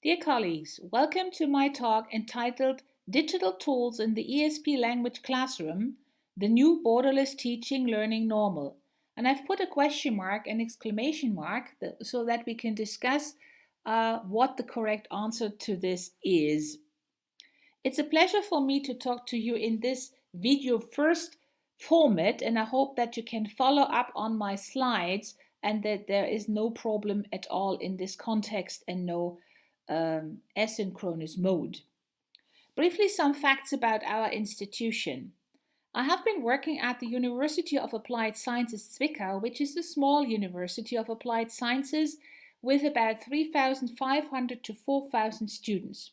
Dear colleagues, welcome to my talk entitled Digital Tools in the ESP Language Classroom, the New Borderless Teaching Learning Normal. And I've put a question mark and exclamation mark so that we can discuss what the correct answer to this is. It's a pleasure for me to talk to you in this video first format, and I hope that you can follow up on my slides and that there is no problem at all in this context and no asynchronous mode. Briefly, some facts about our institution. I have been working at the University of Applied Sciences Zwickau, which is a small university of applied sciences with about 3,500 to 4,000 students.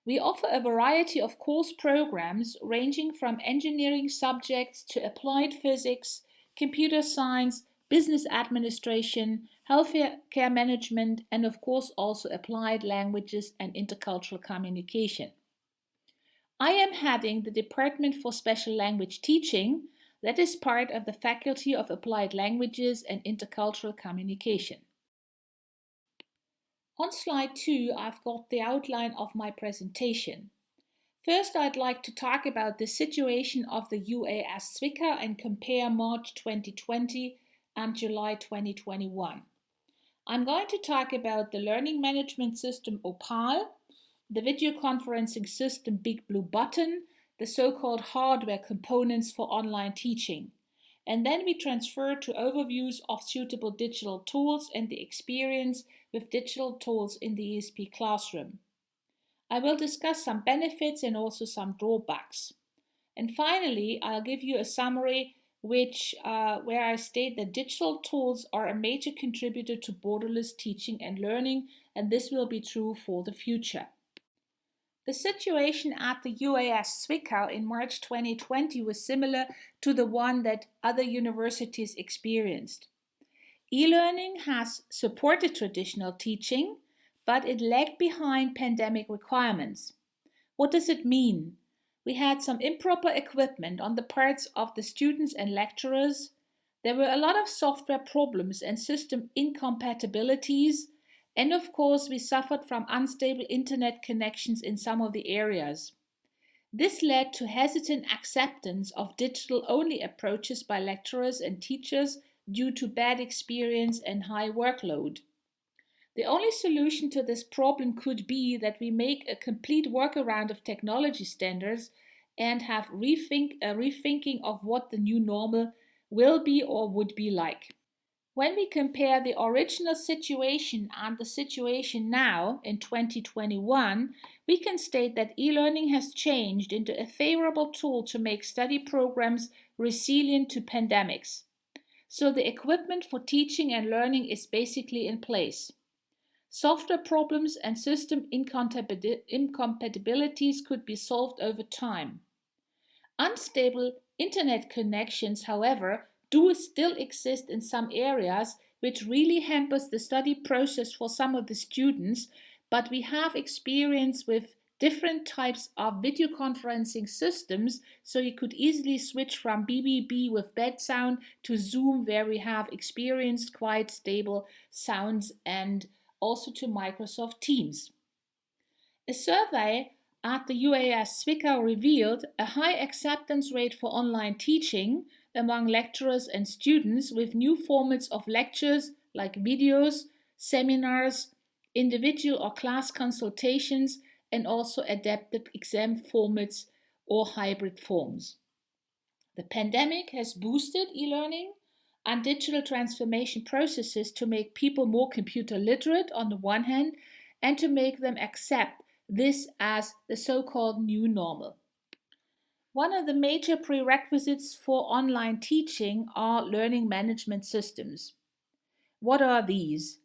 We offer a variety of course programs ranging from engineering subjects to applied physics, computer science, business administration, healthcare management, and of course also applied languages and intercultural communication. I am heading the Department for Special Language Teaching, that is part of the Faculty of Applied Languages and Intercultural Communication. On slide 2, I've got the outline of my presentation. First, I'd like to talk about the situation of the UAS Zwickau and compare March 2020 and July 2021. I'm going to talk about the learning management system Opal, the video conferencing system Big Blue Button, the so-called hardware components for online teaching. And then we transfer to overviews of suitable digital tools and the experience with digital tools in the ESP classroom. I will discuss some benefits and also some drawbacks. And finally, I'll give you a summary where I state that digital tools are a major contributor to borderless teaching and learning, and this will be true for the future. The situation at the UAS Zwickau in March 2020 was similar to the one that other universities experienced. E-learning has supported traditional teaching, but it lagged behind pandemic requirements. What does it mean? We had some improper equipment on the parts of the students and lecturers. There were a lot of software problems and system incompatibilities. And of course, we suffered from unstable internet connections in some of the areas. This led to hesitant acceptance of digital-only approaches by lecturers and teachers due to bad experience and high workload. The only solution to this problem could be that we make a complete workaround of technology standards and have rethinking of what the new normal will be or would be like. When we compare the original situation and the situation now in 2021, we can state that e-learning has changed into a favorable tool to make study programs resilient to pandemics. So the equipment for teaching and learning is basically in place. Software problems and system incompatibilities could be solved over time. Unstable internet connections, however, do still exist in some areas, which really hampers the study process for some of the students, but we have experience with different types of video conferencing systems, so you could easily switch from BBB with bad sound to Zoom, where we have experienced quite stable sounds, and also to Microsoft Teams. A survey at the UAS Zwickau revealed a high acceptance rate for online teaching among lecturers and students with new formats of lectures like videos, seminars, individual or class consultations, and also adapted exam formats or hybrid forms. The pandemic has boosted e-learning and digital transformation processes to make people more computer literate on the one hand and to make them accept this as the so-called new normal. One of the major prerequisites for online teaching are learning management systems. What are these?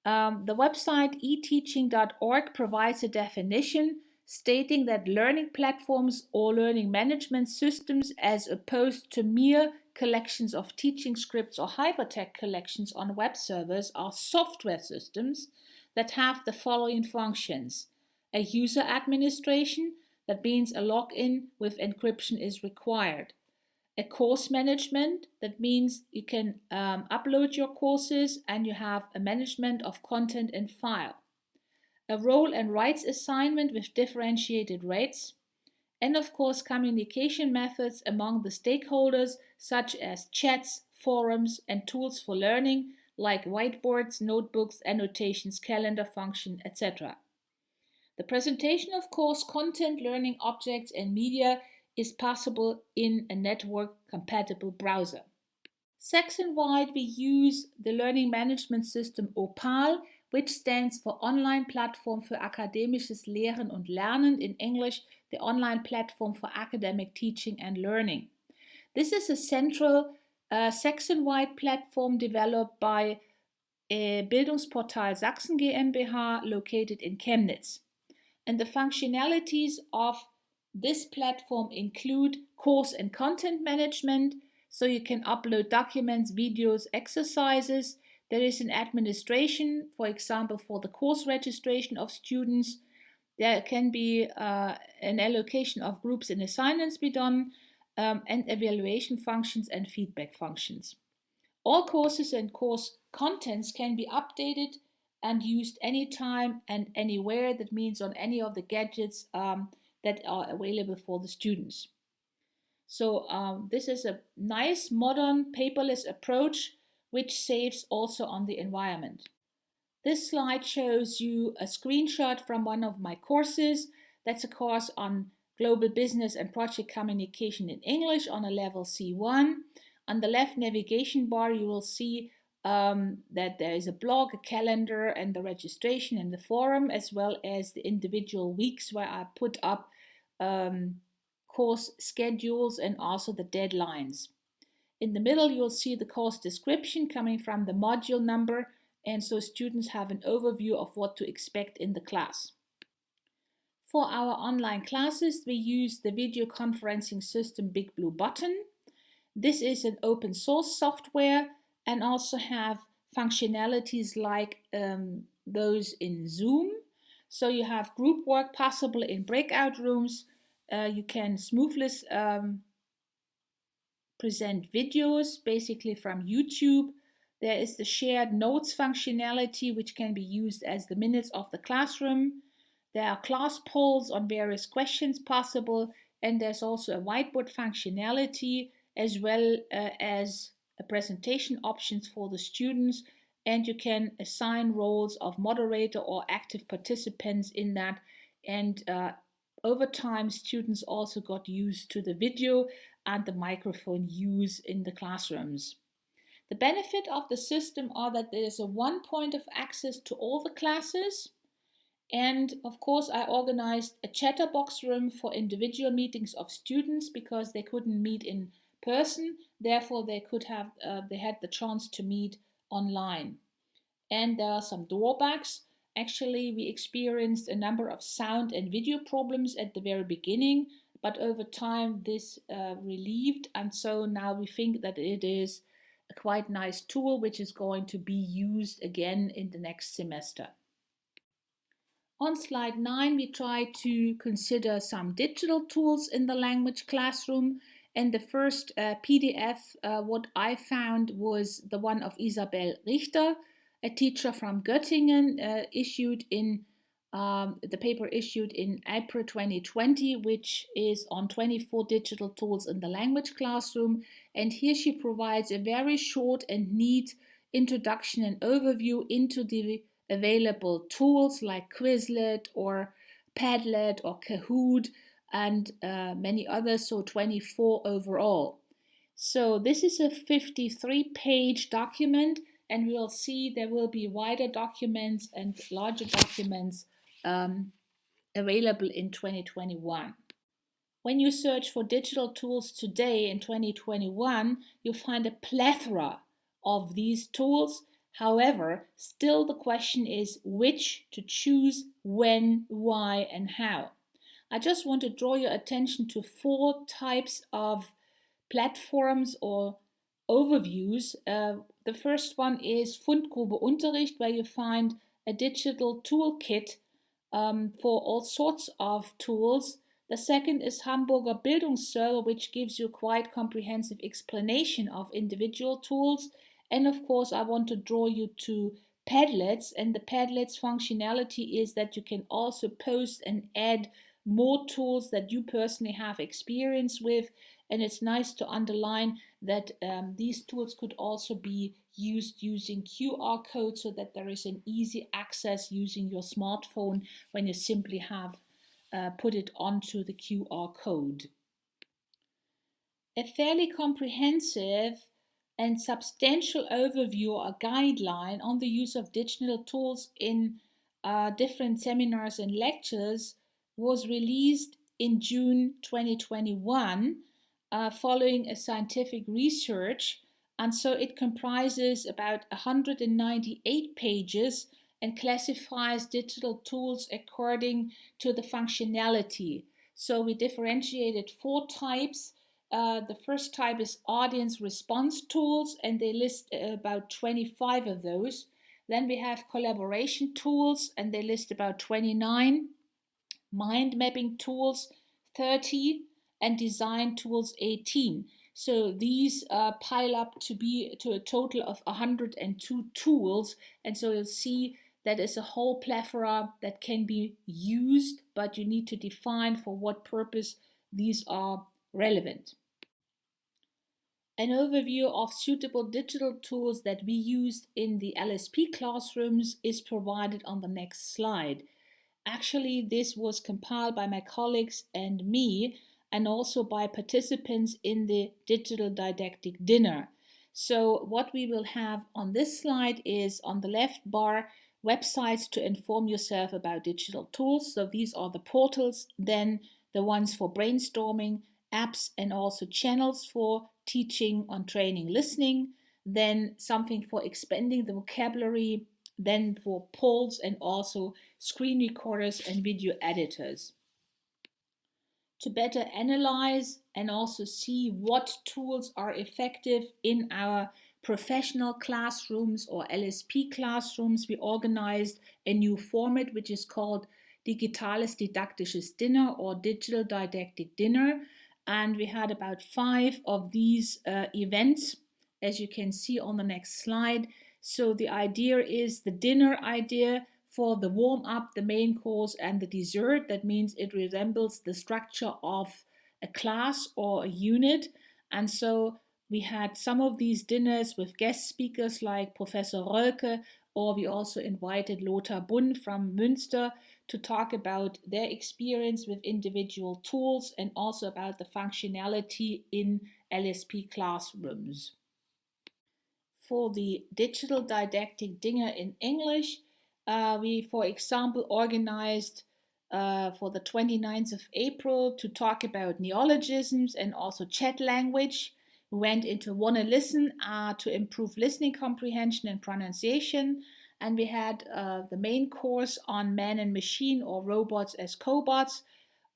The website eteaching.org provides a definition stating that learning platforms or learning management systems, as opposed to mere collections of teaching scripts or hypertext collections on web servers, are software systems that have the following functions: a user administration, that means a login with encryption is required; a course management, that means you can upload your courses and you have a management of content and file; a role and rights assignment with differentiated rates, and of course communication methods among the stakeholders such as chats, forums, and tools for learning like whiteboards, notebooks, annotations, calendar function, etc. The presentation of course content, learning objects, and media is possible in a network-compatible browser. Saxon-wide, we use the learning management system Opal, which stands for Online Platform für akademisches Lehren und Lernen, in English, the Online Platform for Academic Teaching and Learning. This is a central Saxon-wide platform developed by Bildungsportal Saxon GmbH located in Chemnitz. And the functionalities of this platform include course and content management, so you can upload documents, videos, exercises. There is an administration, for example, for the course registration of students. There can be an allocation of groups and assignments be done, and evaluation functions and feedback functions. All courses and course contents can be updated and used anytime and anywhere. That means on any of the gadgets that are available for the students. So this is a nice, modern, paperless approach which saves also on the environment. This slide shows you a screenshot from one of my courses. That's a course on global business and project communication in English on a level C1. On the left navigation bar, you will see that there is a blog, a calendar, and the registration and the forum, as well as the individual weeks where I put up course schedules and also the deadlines. In the middle, you'll see the course description coming from the module number, and so students have an overview of what to expect in the class. For our online classes, we use the video conferencing system Big Blue Button. This is an open source software and also have functionalities like those in Zoom. So you have group work possible in breakout rooms. You can smoothly present videos basically from YouTube. There is the shared notes functionality, which can be used as the minutes of the classroom. There are class polls on various questions possible, and there's also a whiteboard functionality as well as a presentation options for the students, and you can assign roles of moderator or active participants in that. And over time, students also got used to the video and the microphone use in the classrooms. The benefit of the system are that there is a one point of access to all the classes. And of course, I organized a chatterbox room for individual meetings of students because they couldn't meet in person. Therefore, they had the chance to meet online. And there are some drawbacks. Actually, we experienced a number of sound and video problems at the very beginning, but over time this relieved, and so now we think that it is a quite nice tool which is going to be used again in the next semester. On slide 9, we try to consider some digital tools in the language classroom. And the first PDF, what I found was the one of Isabel Richter, a teacher from Göttingen, issued in the paper issued in April 2020, which is on 24 digital tools in the language classroom. And here she provides a very short and neat introduction and overview into the available tools like Quizlet or Padlet or Kahoot and many others, so 24 overall. So this is a 53-page document, and we'll see there will be wider documents and larger documents available in 2021. When you search for digital tools today in 2021, you'll find a plethora of these tools. However, still the question is which to choose, when, why, and how. I just want to draw your attention to 4 types of platforms or overviews. The first one is Fundgrube Unterricht, where you find a digital toolkit for all sorts of tools. The second is Hamburger Bildungsserver, which gives you quite comprehensive explanation of individual tools. And of course, I want to draw you to Padlets, and the Padlets functionality is that you can also post and add more tools that you personally have experience with. And it's nice to underline that these tools could also be used using QR codes so that there is an easy access using your smartphone when you simply have put it onto the QR code. A fairly comprehensive and substantial overview or guideline on the use of digital tools in different seminars and lectures was released in June 2021 following a scientific research, and so it comprises about 198 pages and classifies digital tools according to the functionality. So we differentiated 4 types. The first type is audience response tools, and they list about 25 of those. Then we have collaboration tools, and they list about 29. Mind mapping tools, 30, and design tools, 18. So these pile up to a total of 102 tools, and so you'll see that is a whole plethora that can be used, but you need to define for what purpose these are relevant. An overview of suitable digital tools that we used in the LSP classrooms is provided on the next slide. Actually, this was compiled by my colleagues and me, and also by participants in the digital didactic dinner. So what we will have on this slide is, on the left bar, websites to inform yourself about digital tools. So these are the portals, then the ones for brainstorming, apps, and also channels for teaching on training listening, then something for expanding the vocabulary, then for polls, and also screen recorders and video editors. To better analyze and also see what tools are effective in our professional classrooms or LSP classrooms, we organized a new format which is called Digitales Didaktisches Dinner or Digital Didactic Dinner. And we had about 5 of these events, as you can see on the next slide. So the idea is the dinner idea for the warm-up, the main course, and the dessert. That means it resembles the structure of a class or a unit. And so we had some of these dinners with guest speakers like Professor Rölke, or we also invited Lothar Bunn from Münster to talk about their experience with individual tools and also about the functionality in LSP classrooms. For the digital didactic dinner in English, we, for example, organized for the 29th of April to talk about neologisms and also chat language. We went into Wanna Listen to improve listening comprehension and pronunciation. And we had the main course on man and machine or robots as cobots,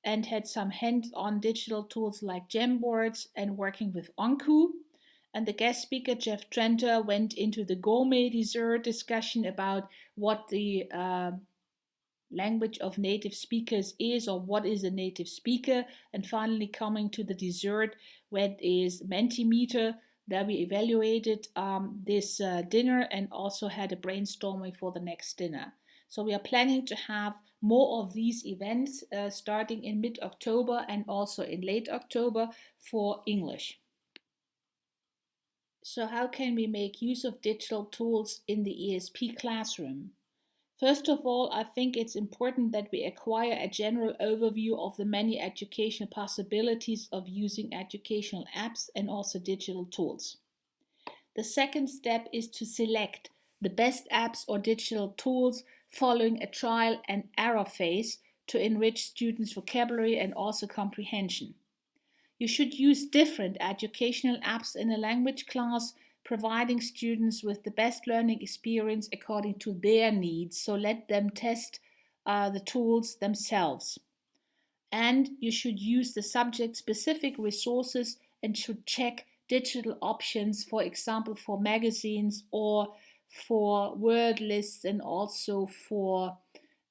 and had some hands-on digital tools like Jamboards and working with Onku. And the guest speaker, Jeff Trenter, went into the gourmet dessert discussion about what the language of native speakers is, or what is a native speaker. And finally coming to the dessert, where is Mentimeter, that we evaluated this dinner and also had a brainstorming for the next dinner. So we are planning to have more of these events starting in mid-October and also in late October for English. So how can we make use of digital tools in the ESP classroom? First of all, I think it's important that we acquire a general overview of the many educational possibilities of using educational apps and also digital tools. The second step is to select the best apps or digital tools following a trial and error phase to enrich students' vocabulary and also comprehension. You should use different educational apps in a language class, providing students with the best learning experience according to their needs. So let them test the tools themselves. And you should use the subject-specific resources and should check digital options, for example, for magazines or for word lists and also for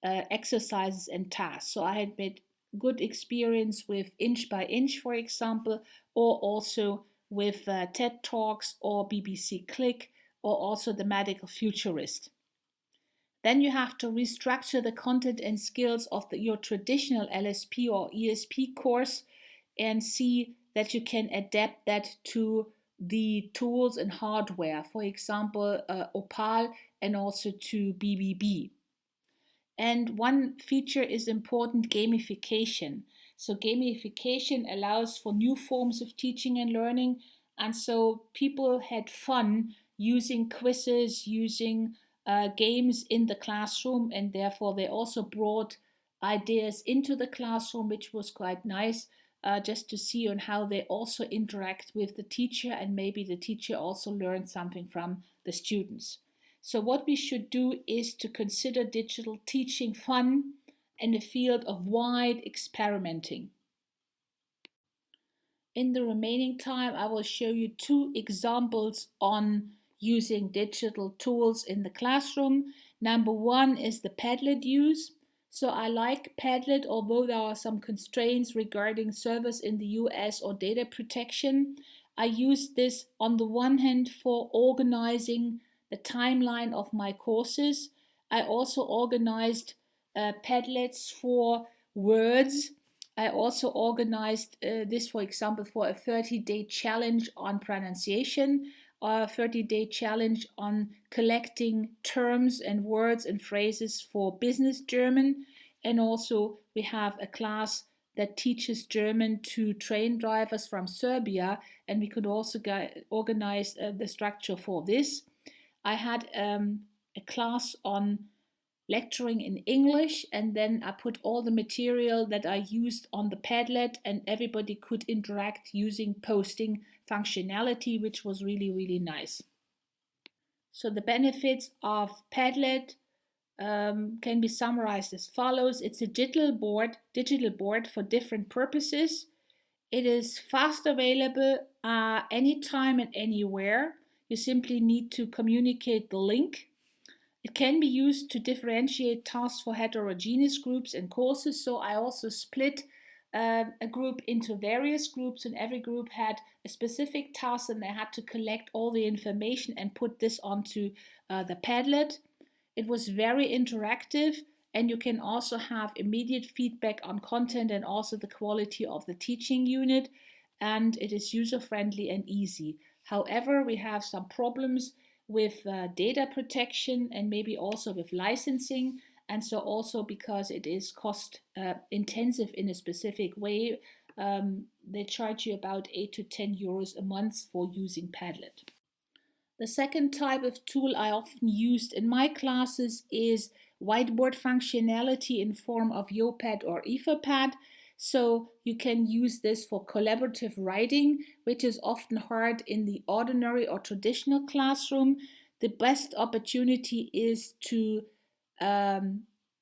exercises and tasks. So I had made good experience with Inch by Inch, for example, or also with TED Talks or BBC Click, or also the Medical Futurist. then you have to restructure the content and skills of your traditional LSP or ESP course and see that you can adapt that to the tools and hardware, for example, Opal and also to BBB. And one feature is important, gamification. So gamification allows for new forms of teaching and learning. And so people had fun using quizzes, using games in the classroom, and therefore they also brought ideas into the classroom, which was quite nice, just to see on how they also interact with the teacher, and maybe the teacher also learned something from the students. So what we should do is to consider digital teaching fun and a field of wide experimenting. In the remaining time, I will show you 2 examples on using digital tools in the classroom. Number 1 is the Padlet use. So I like Padlet, although there are some constraints regarding servers in the US or data protection. I use this on the one hand for organizing the timeline of my courses. I also organized Padlets for words. I also organized this, for example, for a 30-day challenge on pronunciation, or a 30-day challenge on collecting terms and words and phrases for business German. And also we have a class that teaches German to train drivers from Serbia, and we could also organize the structure for this. I had a class on lecturing in English, and then I put all the material that I used on the Padlet, and everybody could interact using posting functionality, which was really, really nice. So the benefits of Padlet can be summarized as follows. It's a digital board for different purposes. It is fast available anytime and anywhere. You simply need to communicate the link. It can be used to differentiate tasks for heterogeneous groups and courses. So I also split a group into various groups, and every group had a specific task, and they had to collect all the information and put this onto the Padlet. It was very interactive, and you can also have immediate feedback on content and also the quality of the teaching unit, and it is user-friendly and easy. However, we have some problems with data protection and maybe also with licensing, and so also because it is cost intensive in a specific way, they charge you about 8 to 10 euros a month for using Padlet. The second type of tool I often used in my classes is whiteboard functionality in form of Yopad or Etherpad. So you can use this for collaborative writing, which is often hard in the ordinary or traditional classroom. The best opportunity is to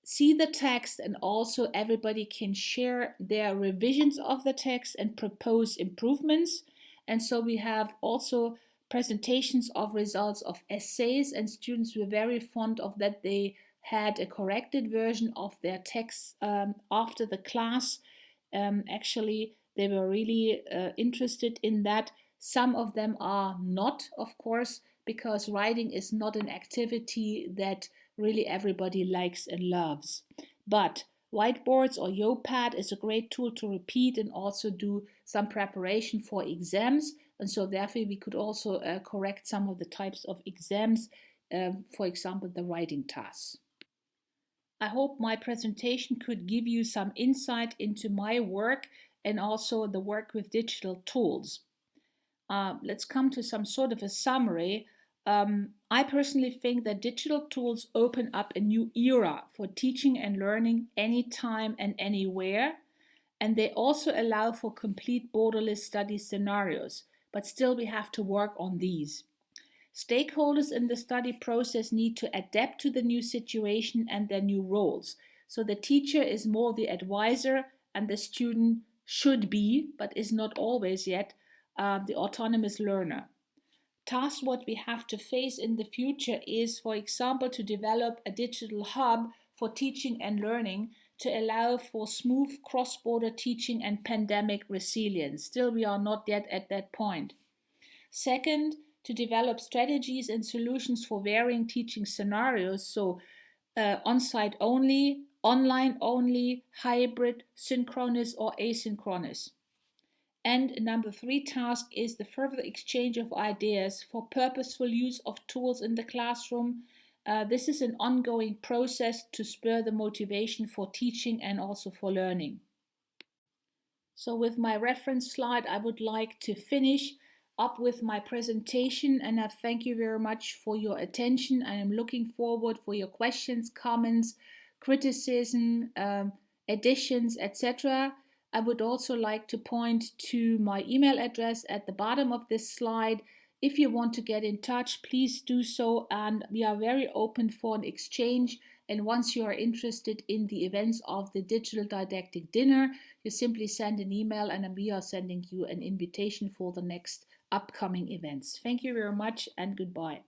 see the text, and also everybody can share their revisions of the text and propose improvements. And so we have also presentations of results of essays, and students were very fond of that. They had a corrected version of their text after the class. Actually, they were really interested in that. Some of them are not, of course, because writing is not an activity that really everybody likes and loves. But whiteboards or Yopad is a great tool to repeat and also do some preparation for exams. And so therefore we could also correct some of the types of exams, for example, the writing tasks. I hope my presentation could give you some insight into my work and also the work with digital tools. Let's come to some sort of a summary. I personally think that digital tools open up a new era for teaching and learning anytime and anywhere, and they also allow for complete borderless study scenarios, but still we have to work on these. Stakeholders in the study process need to adapt to the new situation and their new roles. So the teacher is more the advisor, and the student should be, but is not always yet, the autonomous learner. Task what we have to face in the future is, for example, to develop a digital hub for teaching and learning to allow for smooth cross-border teaching and pandemic resilience. Still, we are not yet at that point. Second, to develop strategies and solutions for varying teaching scenarios. So on-site only, online only, hybrid, synchronous or asynchronous. And number 3 task is the further exchange of ideas for purposeful use of tools in the classroom. This is an ongoing process to spur the motivation for teaching and also for learning. So with my reference slide, I would like to finish up with my presentation, and I thank you very much for your attention. I am looking forward for your questions, comments, criticism, additions, etc. I would also like to point to my email address at the bottom of this slide. If you want to get in touch, please do so, and we are very open for an exchange. And once you are interested in the events of the Digital Didactic Dinner, you simply send an email and we are sending you an invitation for the next upcoming events. Thank you very much and goodbye.